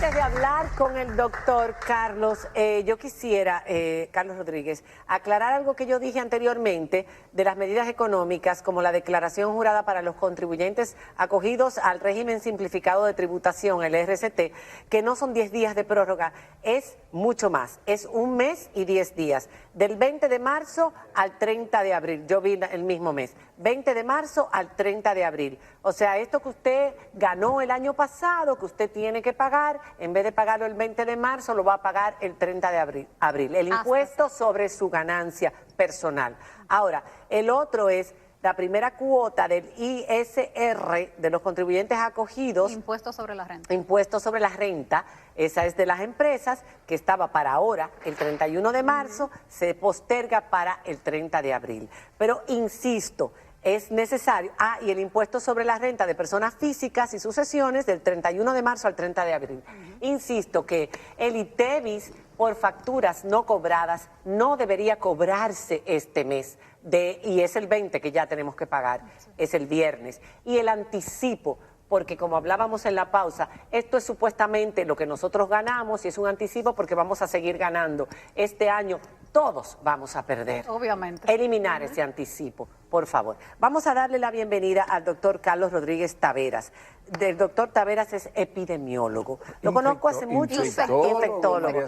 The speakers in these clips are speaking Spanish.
Antes de hablar con el doctor Carlos, yo quisiera, Carlos Rodríguez, aclarar algo que yo dije anteriormente de las medidas económicas, como la declaración jurada para los contribuyentes acogidos al régimen simplificado de tributación, el RCT, que no son 10 días de prórroga, es mucho más, es 1 mes y 10 días, del 20 de marzo al 30 de abril, yo vi el mismo mes, 20 de marzo al 30 de abril. O sea, esto que usted ganó el año pasado, que usted tiene que pagar, en vez de pagarlo el 20 de marzo, lo va a pagar el 30 de abril. El impuesto sobre su ganancia personal. Ahora, el otro es la primera cuota del ISR de los contribuyentes acogidos. Impuesto sobre la renta. Impuesto sobre la renta, esa es de las empresas, que estaba para ahora, el 31 de marzo, se posterga para el 30 de abril. Pero insisto, es necesario, y el impuesto sobre la renta de personas físicas y sucesiones del 31 de marzo al 30 de abril. Insisto que el ITEVIS por facturas no cobradas no debería cobrarse este mes, y es el 20 que ya tenemos que pagar, es el viernes. Y el anticipo, porque como hablábamos en la pausa, esto es supuestamente lo que nosotros ganamos y es un anticipo porque vamos a seguir ganando. Este año todos vamos a perder. Obviamente. Eliminar ese anticipo, por favor. Vamos a darle la bienvenida al doctor Carlos Rodríguez Taveras. El doctor Taveras es epidemiólogo. Lo conozco hace mucho. Infectólogo.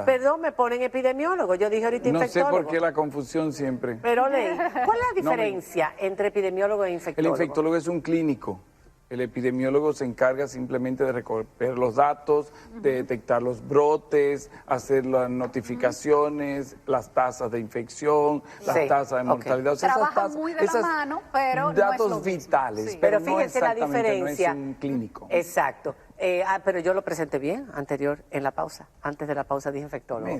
Perdón, me ponen epidemiólogo. Yo dije ahorita infectólogo. No sé por qué la confusión siempre. Pero leí. ¿Cuál es la diferencia entre epidemiólogo e infectólogo? El infectólogo es un clínico. El epidemiólogo se encarga simplemente de recoger los datos, de detectar los brotes, hacer las notificaciones, las tasas de infección, las tasas de mortalidad. O sea, trabaja muy de la mano, pero datos no es lo vitales, sí. Pero no fíjense la diferencia. No es un clínico. Exacto. Pero yo lo presenté bien en la pausa. Antes de la pausa dije infectólogo.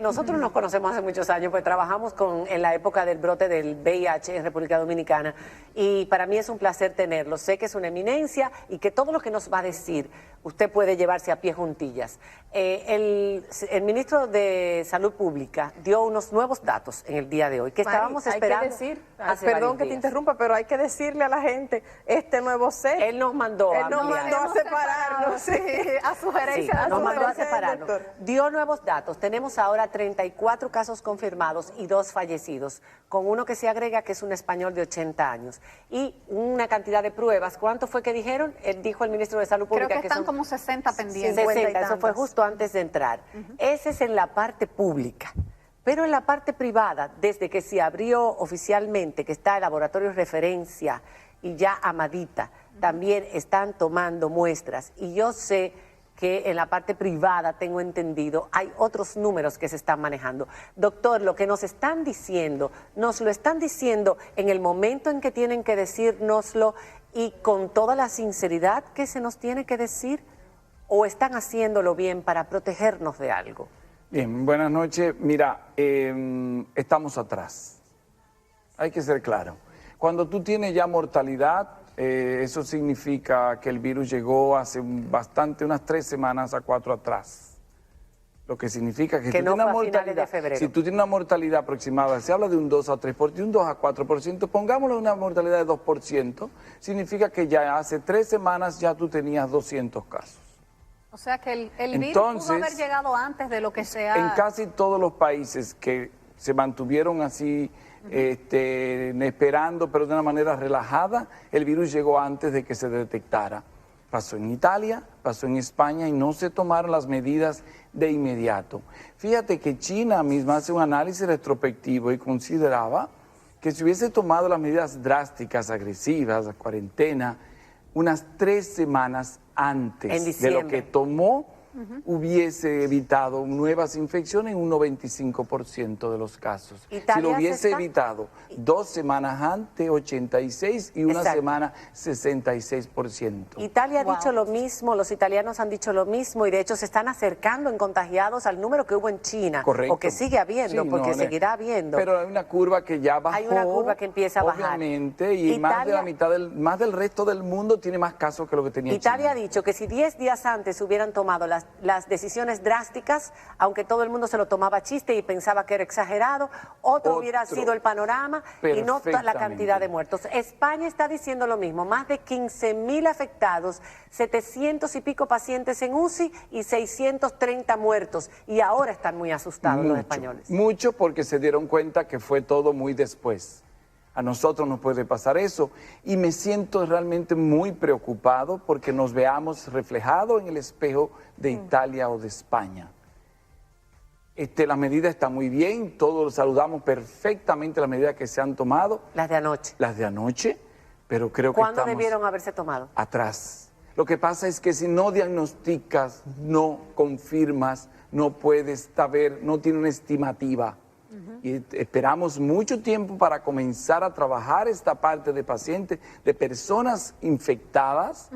Nosotros nos conocemos hace muchos años, pues trabajamos en la época del brote del VIH en República Dominicana y para mí es un placer tenerlo. Sé que es una eminencia y que todo lo que nos va a decir usted puede llevarse a pie juntillas. El ministro de Salud Pública dio unos nuevos datos en el día de hoy que estábamos esperando. Hay que decir, perdón que te interrumpa, pero hay que decirle a la gente este nuevo set. Él nos mandó a separarnos. Sí, a sugerencia. Sí, nos mandó a separarnos. Dio nuevos datos. Tenemos ahora 34 casos confirmados y 2 fallecidos, con uno que se agrega que es un español de 80 años. Y una cantidad de pruebas. ¿Cuánto fue que dijeron? Él dijo el ministro de Salud Pública Creo que están como 60 pendientes. 60, eso fue justo antes de entrar. Ese es en la parte pública. Pero en la parte privada, desde que se abrió oficialmente, que está el laboratorio de referencia y ya Amadita, también están tomando muestras. Y yo sé que en la parte privada, tengo entendido, hay otros números que se están manejando. Doctor, lo que nos están diciendo, nos lo están diciendo en el momento en que tienen que decírnoslo y con toda la sinceridad que se nos tiene que decir, o están haciéndolo bien para protegernos de algo. Bien, buenas noches. Mira, estamos atrás. Hay que ser claro. Cuando tú tienes ya mortalidad, eso significa que el virus llegó hace unas 3 semanas a 4 atrás. Lo que significa que no fue a finales de febrero. Si tú tienes una mortalidad aproximada, se habla de un 2 a 3%, de un 2 a 4%, pongámosle una mortalidad de 2%, significa que ya hace 3 semanas ya tú tenías 200 casos. O sea que el virus pudo haber llegado antes de lo que sea. En casi todos los países que se mantuvieron así, esperando, pero de una manera relajada, el virus llegó antes de que se detectara. Pasó en Italia, pasó en España y no se tomaron las medidas de inmediato. Fíjate que China misma hace un análisis retrospectivo y consideraba que si hubiese tomado las medidas drásticas, agresivas, la cuarentena, unas 3 semanas antes de lo que tomó, hubiese evitado nuevas infecciones en un 95% de los casos. Si lo hubiese evitado 2 semanas antes, 86%, y una semana, 66%. Italia ha dicho lo mismo, los italianos han dicho lo mismo, y de hecho se están acercando en contagiados al número que hubo en China. Correcto. O que sigue habiendo, sí, porque seguirá habiendo. Pero hay una curva que ya bajó. Hay una curva que empieza a bajar. Obviamente, y más de la mitad más del resto del mundo tiene más casos que lo que tenía Italia China. ha dicho que si 10 días antes hubieran tomado las las decisiones drásticas, aunque todo el mundo se lo tomaba chiste y pensaba que era exagerado, otro hubiera sido el panorama y no la cantidad de muertos. España está diciendo lo mismo, más de 15.000 afectados, 700 y pico pacientes en UCI y 630 muertos, y ahora están muy asustados los españoles. Mucho porque se dieron cuenta que fue todo muy después. A nosotros nos puede pasar eso y me siento realmente muy preocupado porque nos veamos reflejados en el espejo de Italia o de España. Las medidas están muy bien, todos saludamos perfectamente las medidas que se han tomado. Las de anoche. Las de anoche, pero creo que ¿Cuándo debieron haberse tomado? Atrás. Lo que pasa es que si no diagnosticas, no confirmas, no puedes saber, no tiene una estimativa. Y esperamos mucho tiempo para comenzar a trabajar esta parte de pacientes, de personas infectadas,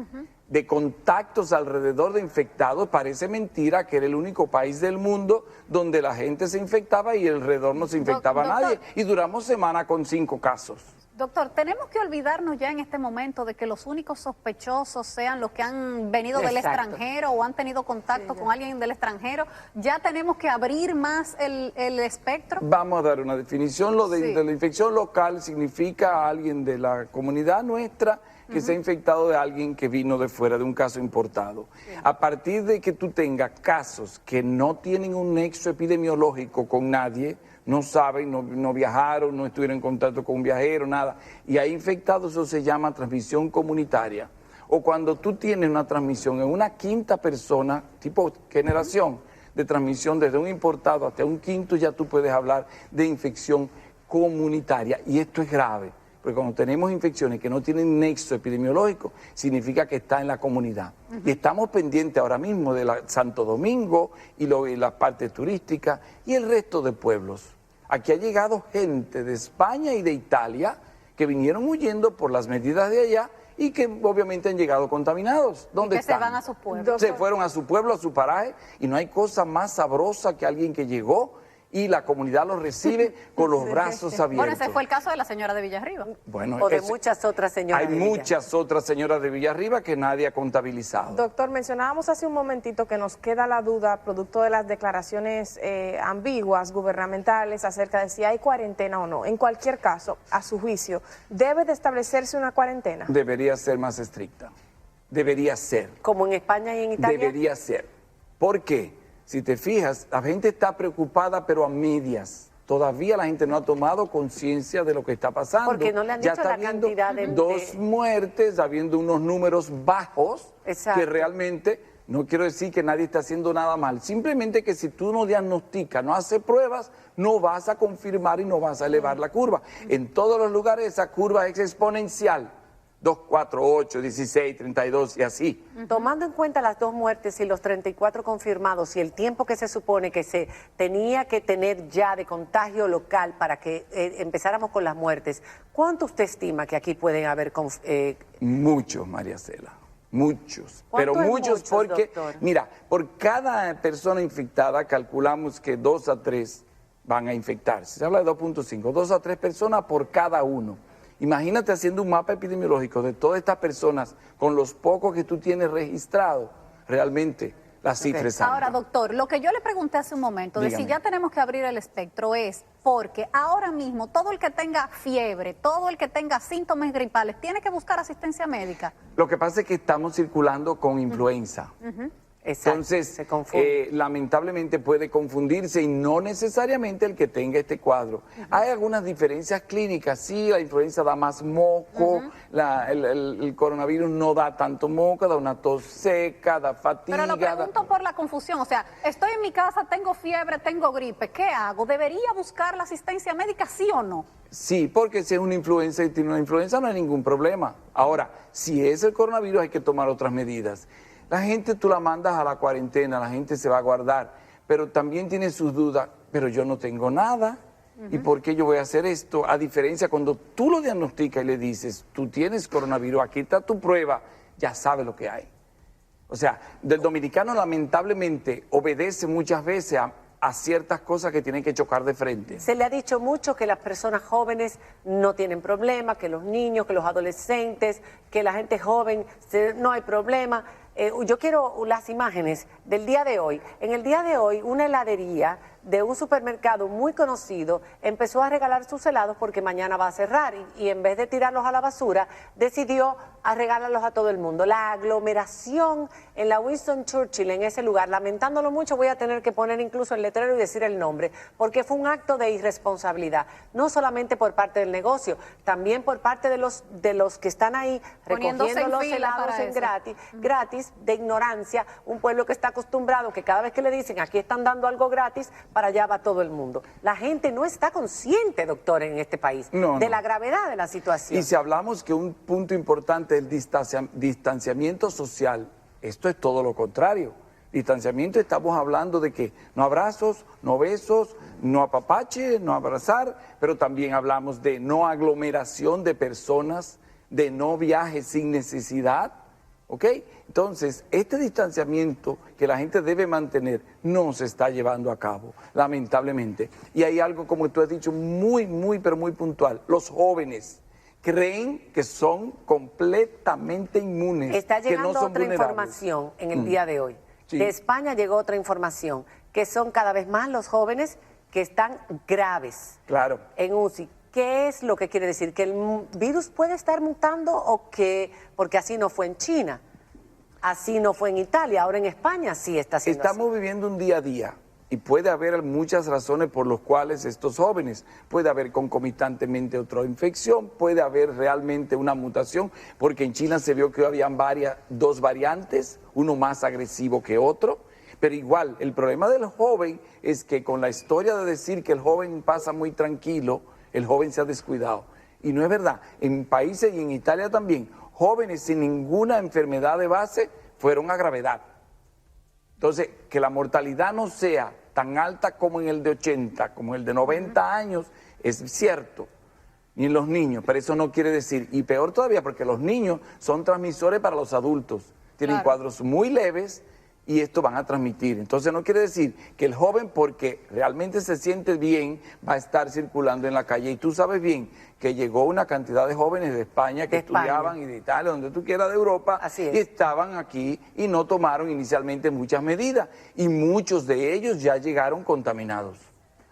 de contactos alrededor de infectados. Parece mentira que era el único país del mundo donde la gente se infectaba y alrededor no se infectaba nadie. Y duramos semana con 5 casos. Doctor, tenemos que olvidarnos ya en este momento de que los únicos sospechosos sean los que han venido del extranjero o han tenido contacto con alguien del extranjero. Ya tenemos que abrir más el espectro. Vamos a dar una definición. Lo de la infección local significa a alguien de la comunidad nuestra que se ha infectado de alguien que vino de fuera, de un caso importado. A partir de que tú tengas casos que no tienen un nexo epidemiológico con nadie, no saben, no viajaron, no estuvieron en contacto con un viajero, nada, y hay infectados, eso se llama transmisión comunitaria. O cuando tú tienes una transmisión en una quinta persona, tipo generación de transmisión desde un importado hasta un quinto, ya tú puedes hablar de infección comunitaria, y esto es grave. Porque cuando tenemos infecciones que no tienen nexo epidemiológico, significa que está en la comunidad. Y estamos pendientes ahora mismo de Santo Domingo y la parte turística y el resto de pueblos. Aquí ha llegado gente de España y de Italia que vinieron huyendo por las medidas de allá y que obviamente han llegado contaminados. ¿Dónde están? Se van a sus pueblos. Se fueron a su pueblo, a su paraje, y no hay cosa más sabrosa que alguien que llegó y la comunidad los recibe con los brazos abiertos. Bueno, ese fue el caso de la señora de Villarriba. Bueno, o de muchas otras señoras. Hay muchas otras señoras de Villarriba que nadie ha contabilizado. Doctor, mencionábamos hace un momentito que nos queda la duda, producto de las declaraciones ambiguas, gubernamentales, acerca de si hay cuarentena o no. En cualquier caso, a su juicio, ¿debe de establecerse una cuarentena? Debería ser más estricta. Debería ser. ¿Como en España y en Italia? Debería ser. ¿Por qué? Si te fijas, la gente está preocupada, pero a medias. Todavía la gente no ha tomado conciencia de lo que está pasando. Porque no le han dicho la cantidad de... 2 muertes, habiendo unos números bajos, que realmente, no quiero decir que nadie está haciendo nada mal, simplemente que si tú no diagnosticas, no haces pruebas, no vas a confirmar y no vas a elevar la curva. En todos los lugares esa curva es exponencial. 2, 4, 8, 16, 32 y así. Tomando en cuenta las 2 muertes y los 34 confirmados y el tiempo que se supone que se tenía que tener ya de contagio local para que empezáramos con las muertes, ¿cuánto usted estima que aquí pueden haber? Muchos, María Cela, muchos. Pero muchos porque, doctor? Mira, por cada persona infectada calculamos que 2 a 3 van a infectarse. Se habla de 2.5, 2 a 3 personas por cada uno. Imagínate haciendo un mapa epidemiológico de todas estas personas con los pocos que tú tienes registrados. Realmente las cifras salen. Ahora, doctor, lo que yo le pregunté hace un momento, de si ya tenemos que abrir el espectro, es porque ahora mismo todo el que tenga fiebre, todo el que tenga síntomas gripales, tiene que buscar asistencia médica. Lo que pasa es que estamos circulando con influenza. Exacto, entonces, lamentablemente puede confundirse y no necesariamente el que tenga este cuadro. Hay algunas diferencias clínicas, sí, la influenza da más moco, el coronavirus no da tanto moco, da una tos seca, da fatiga. Pero lo pregunto por la confusión, o sea, estoy en mi casa, tengo fiebre, tengo gripe, ¿qué hago? ¿Debería buscar la asistencia médica, sí o no? Sí, porque si es una influenza y tiene una influenza no hay ningún problema. Ahora, si es el coronavirus hay que tomar otras medidas. La gente tú la mandas a la cuarentena, la gente se va a guardar, pero también tiene sus dudas, pero yo no tengo nada, ¿y por qué yo voy a hacer esto? A diferencia, cuando tú lo diagnosticas y le dices, tú tienes coronavirus, aquí está tu prueba, ya sabe lo que hay. O sea, del dominicano lamentablemente obedece muchas veces a ciertas cosas que tienen que chocar de frente. Se le ha dicho mucho que las personas jóvenes no tienen problema, que los niños, que los adolescentes, que la gente joven, no hay problema. Yo quiero las imágenes del día de hoy. En el día de hoy, una heladería de un supermercado muy conocido empezó a regalar sus helados porque mañana va a cerrar y en vez de tirarlos a la basura, decidió a regalarlos a todo el mundo. La aglomeración en la Winston Churchill, en ese lugar, lamentándolo mucho, voy a tener que poner incluso el letrero y decir el nombre, porque fue un acto de irresponsabilidad, no solamente por parte del negocio, también por parte de los que están ahí recogiendo los helados en gratis, de ignorancia, un pueblo que está acostumbrado que cada vez que le dicen aquí están dando algo gratis, para allá va todo el mundo. La gente no está consciente, doctor, en este país, de la gravedad de la situación. Y si hablamos que un punto importante es el distanciamiento social, esto es todo lo contrario. Distanciamiento, estamos hablando de que no abrazos, no besos, no apapache, no abrazar, pero también hablamos de no aglomeración de personas, de no viajes sin necesidad, ¿ok? Entonces, este distanciamiento que la gente debe mantener no se está llevando a cabo, lamentablemente. Y hay algo, como tú has dicho, pero muy puntual. Los jóvenes creen que son completamente inmunes. Está que llegando no son otra vulnerables. información en el día de hoy. Sí. De España llegó otra información, que son cada vez más los jóvenes que están graves Claro. en UCI. ¿Qué es lo que quiere decir? ¿Que el virus puede estar mutando o que, porque así no fue en China, así no fue en Italia, ahora en España sí está siendo Estamos viviendo un día a día y puede haber muchas razones por las cuales estos jóvenes, puede haber concomitantemente otra infección, puede haber realmente una mutación, porque en China se vio que habían dos variantes, uno más agresivo que otro, pero igual, el problema del joven es que con la historia de decir que el joven pasa muy tranquilo, el joven se ha descuidado. Y no es verdad, en países y en Italia también, jóvenes sin ninguna enfermedad de base fueron a gravedad. Entonces, que la mortalidad no sea tan alta como en el de 80, como el de 90 años, es cierto, ni en los niños, pero eso no quiere decir, y peor todavía, porque los niños son transmisores para los adultos, tienen cuadros muy leves y esto van a transmitir. Entonces no quiere decir que el joven, porque realmente se siente bien, va a estar circulando en la calle. Y tú sabes bien que llegó una cantidad de jóvenes de España que estudiaban y de Italia, donde tú quieras, de Europa, y estaban aquí y no tomaron inicialmente muchas medidas. Y muchos de ellos ya llegaron contaminados.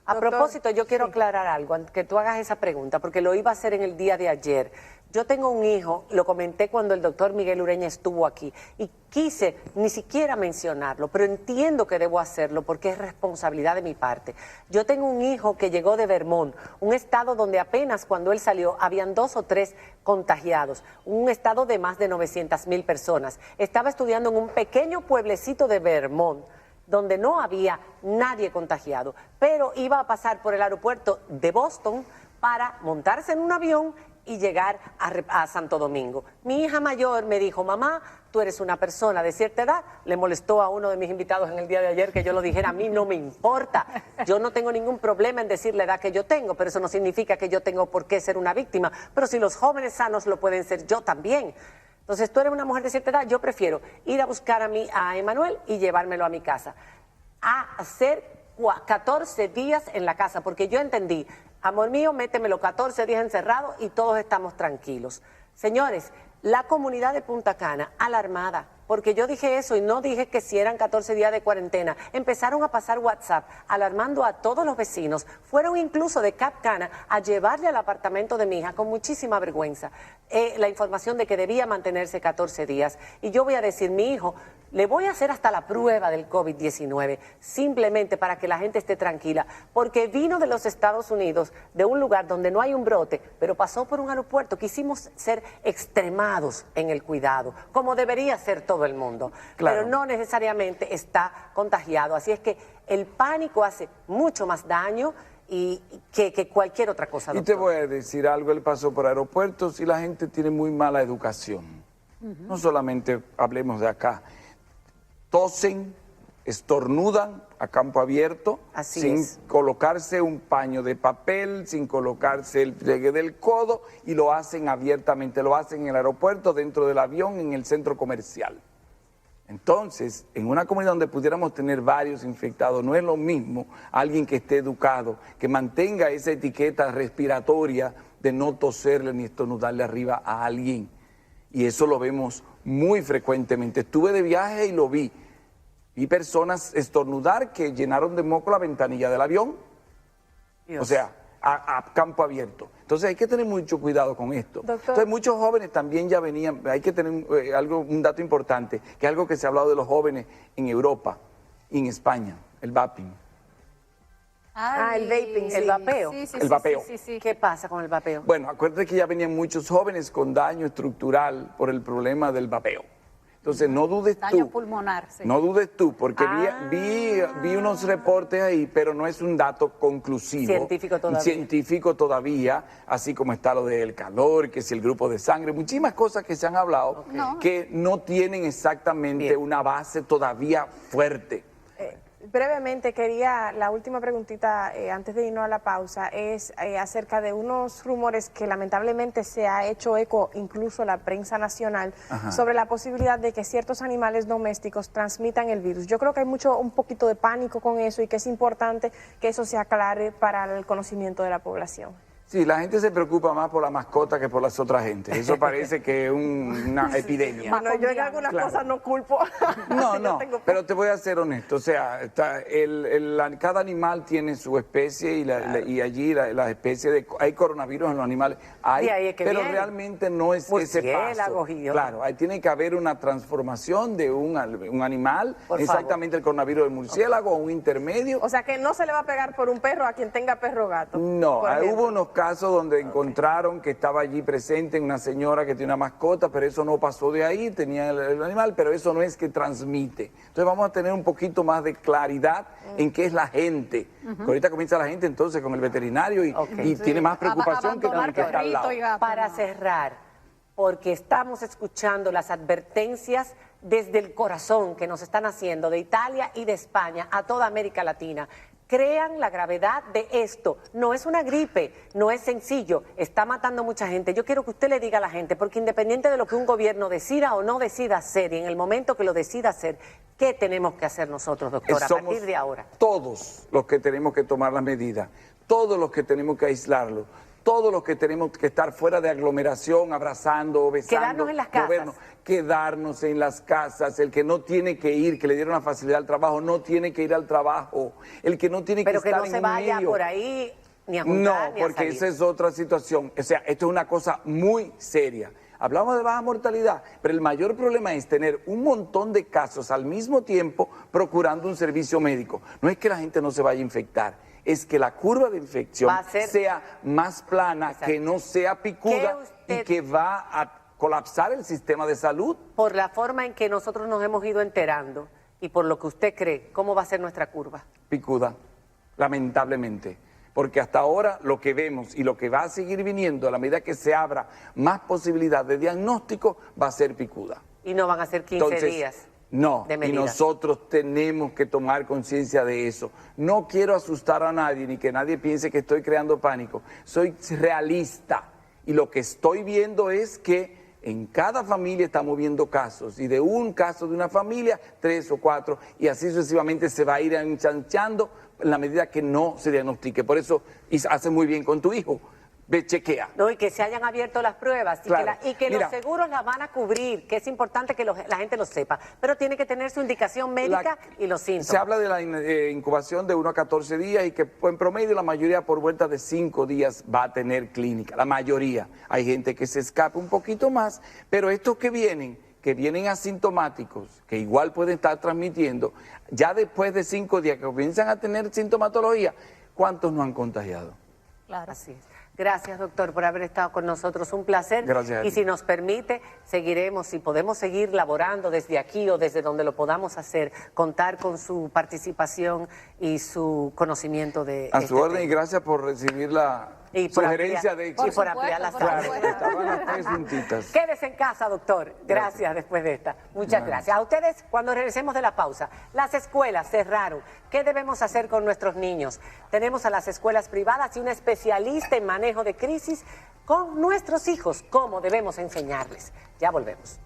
A propósito, yo quiero aclarar algo, que tú hagas esa pregunta, porque lo iba a hacer en el día de ayer. Yo tengo un hijo, lo comenté cuando el doctor Miguel Ureña estuvo aquí, y quise ni siquiera mencionarlo, pero entiendo que debo hacerlo porque es responsabilidad de mi parte. Yo tengo un hijo que llegó de Vermont, un estado donde apenas cuando él salió habían 2 o 3 contagiados, un estado de más de 900,000 personas. Estaba estudiando en un pequeño pueblecito de Vermont, donde no había nadie contagiado, pero iba a pasar por el aeropuerto de Boston para montarse en un avión y llegar a Santo Domingo. Mi hija mayor me dijo, mamá, tú eres una persona de cierta edad. Le molestó a uno de mis invitados en el día de ayer que yo lo dijera, a mí no me importa. Yo no tengo ningún problema en decir la edad que yo tengo, pero eso no significa que yo tengo por qué ser una víctima. Pero si los jóvenes sanos lo pueden ser, yo también. Entonces, tú eres una mujer de cierta edad, yo prefiero ir a buscar a Emanuel y llevármelo a mi casa. A hacer 14 días en la casa, porque yo entendí, amor mío, métemelo 14 días encerrado y todos estamos tranquilos. Señores, la comunidad de Punta Cana, alarmada, porque yo dije eso y no dije que si eran 14 días de cuarentena. Empezaron a pasar WhatsApp alarmando a todos los vecinos. Fueron incluso de Cap Cana a llevarle al apartamento de mi hija con muchísima vergüenza la información de que debía mantenerse 14 días. Y yo voy a decir, mi hijo, le voy a hacer hasta la prueba del COVID-19, simplemente para que la gente esté tranquila, porque vino de los Estados Unidos, de un lugar donde no hay un brote, pero pasó por un aeropuerto. Quisimos ser extremados en el cuidado, como debería ser todo el mundo, pero no necesariamente está contagiado. Así es que el pánico hace mucho más daño que cualquier otra cosa, doctor. Y te voy a decir algo, él pasó por aeropuertos y la gente tiene muy mala educación. No solamente hablemos de acá. Tosen, estornudan a campo abierto, sin colocarse un paño de papel, sin colocarse el pliegue del codo, y lo hacen abiertamente, lo hacen en el aeropuerto, dentro del avión, en el centro comercial. Entonces, en una comunidad donde pudiéramos tener varios infectados, no es lo mismo alguien que esté educado, que mantenga esa etiqueta respiratoria de no toserle ni estornudarle arriba a alguien. Y eso lo vemos muy frecuentemente. Estuve de viaje y lo vi. Vi personas estornudar que llenaron de moco la ventanilla del avión. Dios. O sea, a campo abierto. Entonces hay que tener mucho cuidado con esto. Doctor. Entonces muchos jóvenes también ya venían, hay que tener un dato importante, que es algo que se ha hablado de los jóvenes en Europa y en España, el vaping. El vaping, el vapeo. El vapeo. ¿Qué pasa con el vapeo? Bueno, acuérdate que ya venían muchos jóvenes con daño estructural por el problema del vapeo. Entonces, no dudes Daño tú. pulmonar, sí. No dudes tú, porque vi unos reportes ahí, pero no es un dato conclusivo. Científico todavía. Así como está lo del calor, que si el grupo de sangre, muchísimas cosas que se han hablado que no tienen exactamente una base todavía fuerte. Brevemente, quería, la última preguntita antes de irnos a la pausa, es acerca de unos rumores que lamentablemente se ha hecho eco, incluso la prensa nacional, sobre la posibilidad de que ciertos animales domésticos transmitan el virus. Yo creo que hay un poquito de pánico con eso y que es importante que eso se aclare para el conocimiento de la población. Sí, la gente se preocupa más por la mascota que por las otras gentes. Eso parece que es una epidemia. Bueno, yo en algunas cosas no culpo. No, pero te voy a ser honesto. O sea, cada animal tiene su especie y allí las especies hay coronavirus en los animales. Pero realmente no es ese paso. Claro, tiene que haber una transformación de un animal, exactamente el coronavirus del murciélago, un intermedio. O sea, que no se le va a pegar por un perro a quien tenga perro o gato. No, hubo unos casos donde encontraron que estaba allí presente una señora que tiene una mascota, pero eso no pasó de ahí, tenía el animal, pero eso no es que transmite. Entonces vamos a tener un poquito más de claridad en qué es la gente. Ahorita comienza la gente entonces con el veterinario y tiene más preocupación que con el que está al lado. Para cerrar, porque estamos escuchando las advertencias desde el corazón que nos están haciendo de Italia y de España a toda América Latina. Crean la gravedad de esto. No es una gripe, no es sencillo, está matando mucha gente. Yo quiero que usted le diga a la gente, porque independiente de lo que un gobierno decida o no decida hacer, y en el momento que lo decida hacer, ¿qué tenemos que hacer nosotros, doctora, a partir de ahora? Todos los que tenemos que tomar las medidas, todos los que tenemos que aislarlo, todos los que tenemos que estar fuera de aglomeración, abrazando, besando, quedarnos en las casas. Quedarnos en las casas. El que no tiene que ir, que le dieron la facilidad al trabajo, no tiene que ir al trabajo. El que no tiene que estar en medio. Pero que no se vaya por ahí ni a juntar, No, porque esa es otra situación. O sea, esto es una cosa muy seria. Hablamos de baja mortalidad, pero el mayor problema es tener un montón de casos al mismo tiempo procurando un servicio médico. No es que la gente no se vaya a infectar, es que la curva de infección sea más plana, que no sea picuda y que va a colapsar el sistema de salud. Por la forma en que nosotros nos hemos ido enterando y por lo que usted cree, ¿cómo va a ser nuestra curva? Picuda, lamentablemente. Porque hasta ahora lo que vemos y lo que va a seguir viniendo a la medida que se abra más posibilidad de diagnóstico va a ser picuda. Y no van a ser 15 días. No, y nosotros tenemos que tomar conciencia de eso. No quiero asustar a nadie ni que nadie piense que estoy creando pánico. Soy realista y lo que estoy viendo es que en cada familia estamos viendo casos y de un caso de una familia, 3 o 4 y así sucesivamente se va a ir enchanchando en la medida que no se diagnostique. Por eso hace muy bien con tu hijo. Ve, chequea. No, y que se hayan abierto las pruebas y que los seguros las van a cubrir, que es importante que la gente lo sepa, pero tiene que tener su indicación médica y los síntomas. Se habla de la incubación de 1 a 14 días y que en promedio la mayoría por vuelta de 5 días va a tener clínica, la mayoría. Hay gente que se escapa un poquito más, pero estos que vienen asintomáticos, que igual pueden estar transmitiendo, ya después de 5 días que comienzan a tener sintomatología, ¿cuántos no han contagiado? Claro. Así es. Gracias, doctor, por haber estado con nosotros. Un placer. Gracias. Y si nos permite, seguiremos, si podemos seguir laborando desde aquí o desde donde lo podamos hacer, contar con su participación y su conocimiento de A su orden, y gracias por recibir la sugerencia de y por ampliar la sala. Estaban las 3 juntitas. Quédese en casa, doctor. Gracias después de esta. Muchas gracias. A ustedes, cuando regresemos de la pausa, las escuelas cerraron. ¿Qué debemos hacer con nuestros niños? Tenemos a las escuelas privadas y un especialista en manejo de crisis con nuestros hijos. ¿Cómo debemos enseñarles? Ya volvemos.